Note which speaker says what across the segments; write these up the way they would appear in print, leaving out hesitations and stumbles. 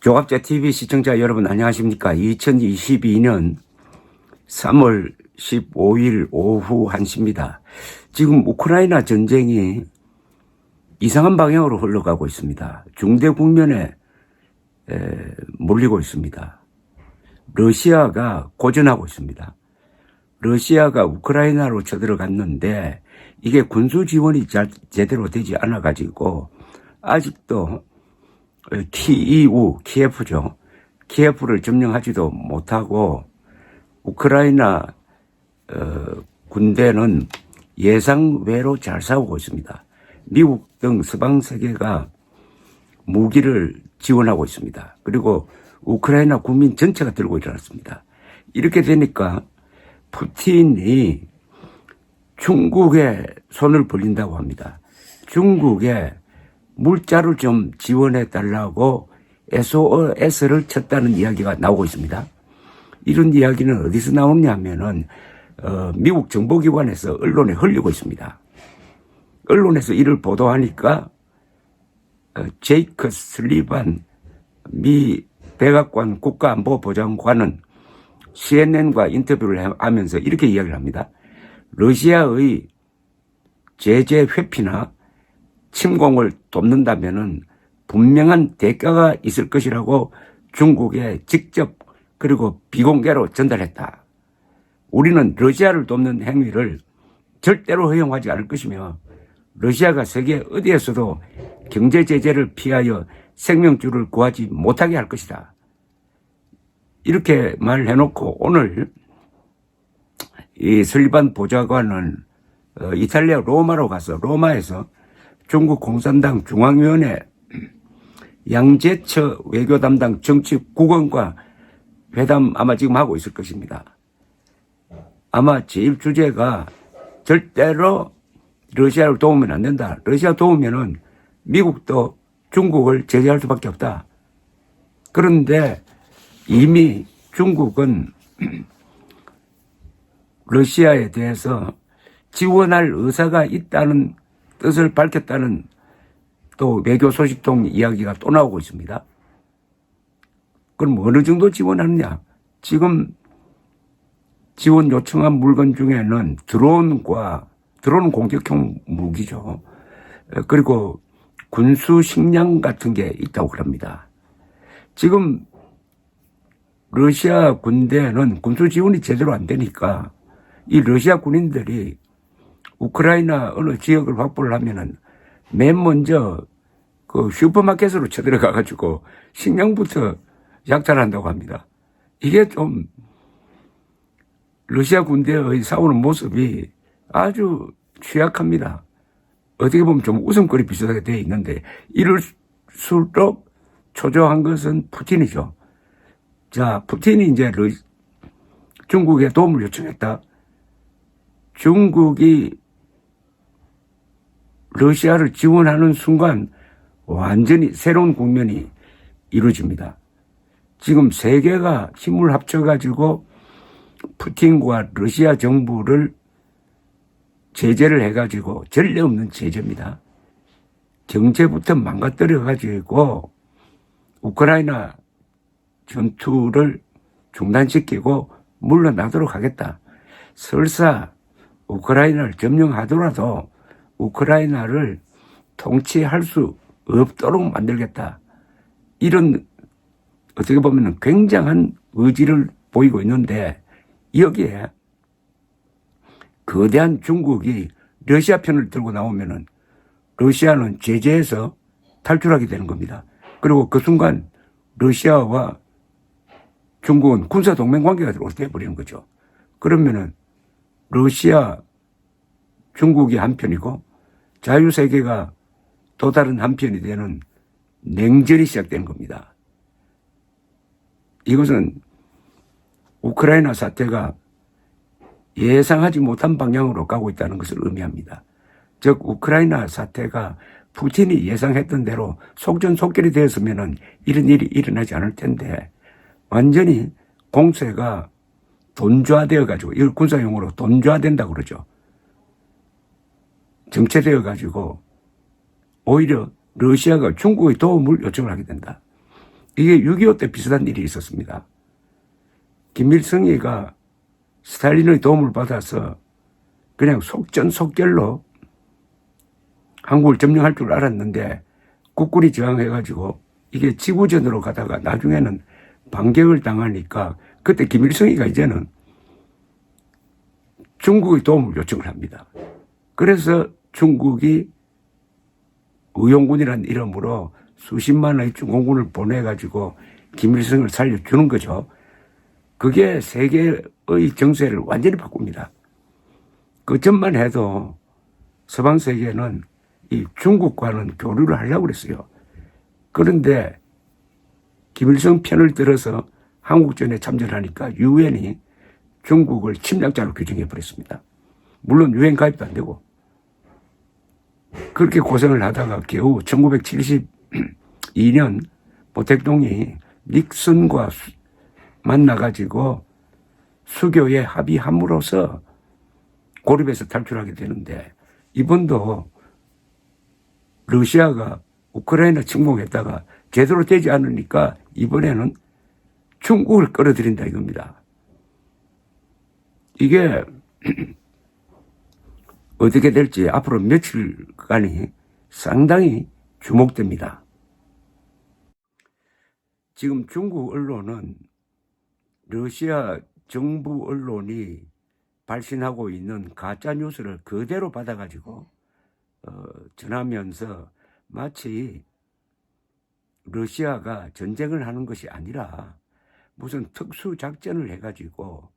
Speaker 1: 조갑자 TV 시청자 여러분 안녕하십니까? 2022년 3월 15일 오후 1시입니다. 지금 우크라이나 전쟁이 이상한 방향으로 흘러가고 있습니다. 중대 국면에 몰리고 있습니다. 러시아가 고전하고 있습니다. 러시아가 우크라이나로 쳐들어갔는데 이게 군수 지원이 제대로 되지 않아 가지고 아직도 키예프죠. 키예프를 점령하지도 못하고 우크라이나 군대는 예상외로 잘 싸우고 있습니다. 미국 등 서방 세계가 무기를 지원하고 있습니다. 그리고 우크라이나 국민 전체가 들고 일어났습니다. 이렇게 되니까 푸틴이 중국에 손을 벌린다고 합니다. 중국에 물자를 좀 지원해 달라고 SOS를 쳤다는 이야기가 나오고 있습니다. 이런 이야기는 어디서 나오냐면은 미국 정보기관에서 언론에 흘리고 있습니다. 언론에서 이를 보도하니까 제이크 슬리반 미 백악관 국가안보보장관은 CNN과 인터뷰를 하면서 이렇게 이야기를 합니다. 러시아의 제재 회피나 침공을 돕는다면은 분명한 대가가 있을 것이라고 중국에 직접 그리고 비공개로 전달했다. 우리는 러시아를 돕는 행위를 절대로 허용하지 않을 것이며 러시아가 세계 어디에서도 경제 제재를 피하여 생명줄을 구하지 못하게 할 것이다. 이렇게 말을 해놓고 오늘 이 슬리반 보좌관은 이탈리아 로마로 가서 로마에서 중국 공산당 중앙위원회 양재처 외교 담당 정치국원과 회담 아마 지금 하고 있을 것입니다. 아마 제일 주제가 절대로 러시아를 도우면 안 된다. 러시아 도우면은 미국도 중국을 제재할 수밖에 없다. 그런데 이미 중국은 러시아에 대해서 지원할 의사가 있다는 뜻을 밝혔다는 또 외교 소식통 이야기가 또 나오고 있습니다. 그럼 어느 정도 지원하느냐? 지금 지원 요청한 물건 중에는 드론은 공격형 무기죠. 그리고 군수 식량 같은 게 있다고 그럽니다. 지금 러시아 군대는 군수 지원이 제대로 안 되니까 이 러시아 군인들이 우크라이나 어느 지역을 확보를 하면은 맨 먼저 그 슈퍼마켓으로 쳐들어가 가지고 식량부터 약탈한다고 합니다. 이게 좀 러시아 군대의 싸우는 모습이 아주 취약합니다. 어떻게 보면 좀 웃음거리 비슷하게 되어 있는데 이럴수록 초조한 것은 푸틴이죠. 자, 푸틴이 이제 중국에 도움을 요청했다. 중국이 러시아를 지원하는 순간 완전히 새로운 국면이 이루어집니다. 지금 세계가 힘을 합쳐가지고 푸틴과 러시아 정부를 제재를 해가지고 전례 없는 제재입니다. 경제부터 망가뜨려가지고 우크라이나 전투를 중단시키고 물러나도록 하겠다. 설사 우크라이나를 점령하더라도 우크라이나를 통치할 수 없도록 만들겠다. 이런 어떻게 보면 굉장한 의지를 보이고 있는데 여기에 거대한 중국이 러시아 편을 들고 나오면은 러시아는 제재에서 탈출하게 되는 겁니다. 그리고 그 순간 러시아와 중국은 군사동맹 관계가 되어버리는 거죠. 그러면은 러시아, 중국이 한편이고 자유세계가 또 다른 한편이 되는 냉전이 시작되는 겁니다. 이것은 우크라이나 사태가 예상하지 못한 방향으로 가고 있다는 것을 의미합니다. 즉 우크라이나 사태가 푸틴이 예상했던 대로 속전속결이 되었으면 이런 일이 일어나지 않을 텐데 완전히 공세가 돈좌되어 가지고 이걸 군사용어로 돈좌된다고 그러죠. 정체되어 가지고 오히려 러시아가 중국의 도움을 요청을 하게 된다. 이게 6.25 때 비슷한 일이 있었습니다. 김일성이가 스탈린의 도움을 받아서 그냥 속전속결로 한국을 점령할 줄 알았는데 국군이 저항해가지고 이게 지구전으로 가다가 나중에는 반격을 당하니까 그때 김일성이가 이제는 중국의 도움을 요청을 합니다. 그래서 중국이 의용군이라는 이름으로 수십만의 중공군을 보내가지고 김일성을 살려주는 거죠. 그게 세계의 정세를 완전히 바꿉니다. 그 전만 해도 서방 세계는 이 중국과는 교류를 하려고 그랬어요. 그런데 김일성 편을 들어서 한국전에 참전하니까 유엔이 중국을 침략자로 규정해 버렸습니다. 물론 유엔 가입도 안 되고. 그렇게 고생을 하다가 겨우 1972년 모택동이 닉슨과 만나가지고 수교에 합의함으로써 고립에서 탈출하게 되는데, 이번도 러시아가 우크라이나 침공했다가 제대로 되지 않으니까 이번에는 중국을 끌어들인다 이겁니다. 이게 어떻게 될지 앞으로 며칠간이 상당히 주목됩니다. 지금 중국 언론은 러시아 정부 언론이 발신하고 있는 가짜 뉴스를 그대로 받아가지고 전하면서 마치 러시아가 전쟁을 하는 것이 아니라 무슨 특수 작전을 해가지고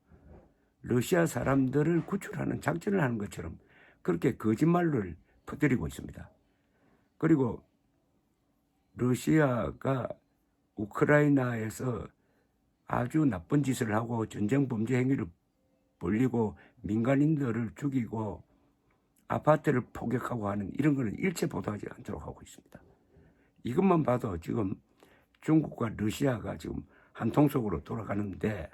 Speaker 1: 러시아 사람들을 구출하는 작전을 하는 것처럼 그렇게 거짓말을 퍼뜨리고 있습니다. 그리고 러시아가 우크라이나에서 아주 나쁜 짓을 하고 전쟁 범죄 행위를 벌리고 민간인들을 죽이고 아파트를 폭격하고 하는 이런 거는 일체 보도하지 않도록 하고 있습니다. 이것만 봐도 지금 중국과 러시아가 지금 한 통속으로 돌아가는데,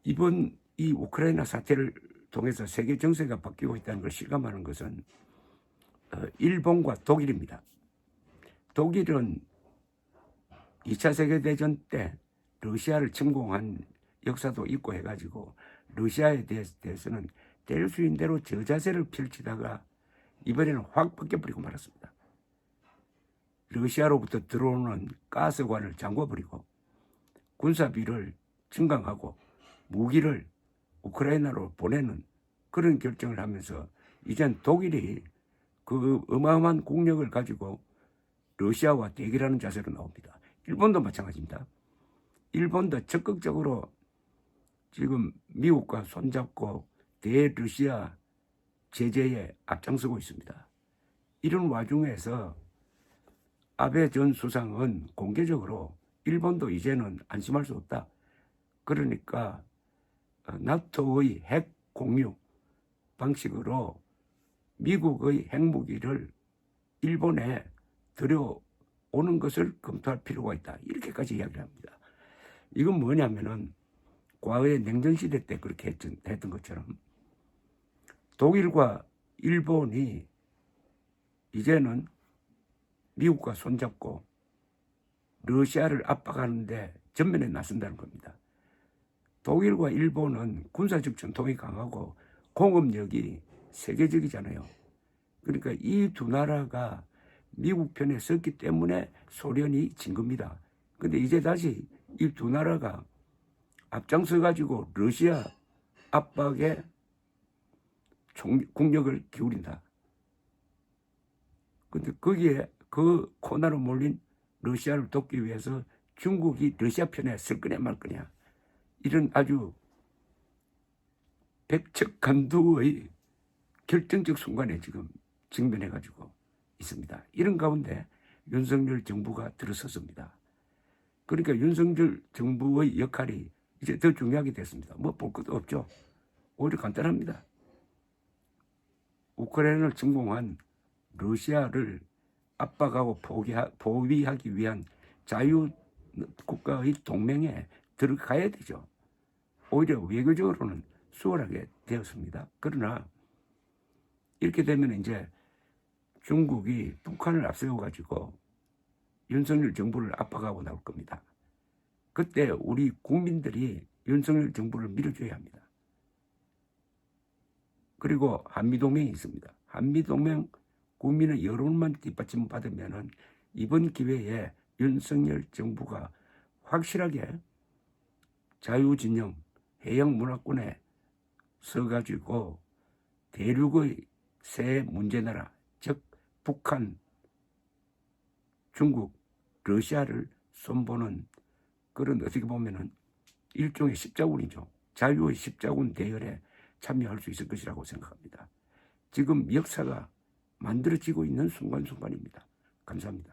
Speaker 1: 이번 이 우크라이나 사태를 통해서 세계 정세가 바뀌고 있다는 걸 실감하는 것은 일본과 독일입니다. 독일은 2차 세계대전 때 러시아를 침공한 역사도 있고 해가지고 러시아에 대해서는 될 수 있는 대로 저자세를 펼치다가 이번에는 확 벗겨버리고 말았습니다. 러시아로부터 들어오는 가스관을 잠궈버리고 군사비를 증강하고 무기를 우크라이나로 보내는 그런 결정을 하면서 이젠 독일이 그 어마어마한 국력을 가지고 러시아와 대결하는 자세로 나옵니다. 일본도 마찬가지입니다. 일본도 적극적으로 지금 미국과 손잡고 대러시아 제재에 앞장서고 있습니다. 이런 와중에서 아베 전 수상은 공개적으로 일본도 이제는 안심할 수 없다. 그러니까 나토의 핵 공유 방식으로 미국의 핵무기를 일본에 들여오는 것을 검토할 필요가 있다. 이렇게까지 이야기를 합니다. 이건 뭐냐면은 과거의 냉전시대 때 그렇게 했던 것처럼 독일과 일본이 이제는 미국과 손잡고 러시아를 압박하는데 전면에 나선다는 겁니다. 독일과 일본은 군사적 전통이 강하고 공업력이 세계적이잖아요. 그러니까 이 두 나라가 미국 편에 섰기 때문에 소련이 진 겁니다. 근데 이제 다시 이 두 나라가 앞장서 가지고 러시아 압박에 국력을 기울인다. 근데 거기에 그 코너로 몰린 러시아를 돕기 위해서 중국이 러시아 편에 설 거냐 말 거냐, 이런 아주 백척간두의 결정적 순간에 지금 직면해 가지고 있습니다. 이런 가운데 윤석열 정부가 들어섰습니다. 그러니까 윤석열 정부의 역할이 이제 더 중요하게 됐습니다. 뭐 볼 것도 없죠. 오히려 간단합니다. 우크라이나를 침공한 러시아를 압박하고 포위하기 위한 자유국가의 동맹에 들어가야 되죠. 오히려 외교적으로는 수월하게 되었습니다. 그러나 이렇게 되면 이제 중국이 북한을 앞세워 가지고 윤석열 정부를 압박하고 나올 겁니다. 그때 우리 국민들이 윤석열 정부를 밀어줘야 합니다. 그리고 한미동맹이 있습니다. 한미동맹 국민의 여론만 뒷받침 받으면은 이번 기회에 윤석열 정부가 확실하게 자유진영 해양문화권에 서가지고 대륙의 새 문제나라, 즉 북한, 중국, 러시아를 손보는 그런 어떻게 보면은 일종의 십자군이죠. 자유의 십자군 대열에 참여할 수 있을 것이라고 생각합니다. 지금 역사가 만들어지고 있는 순간순간입니다. 감사합니다.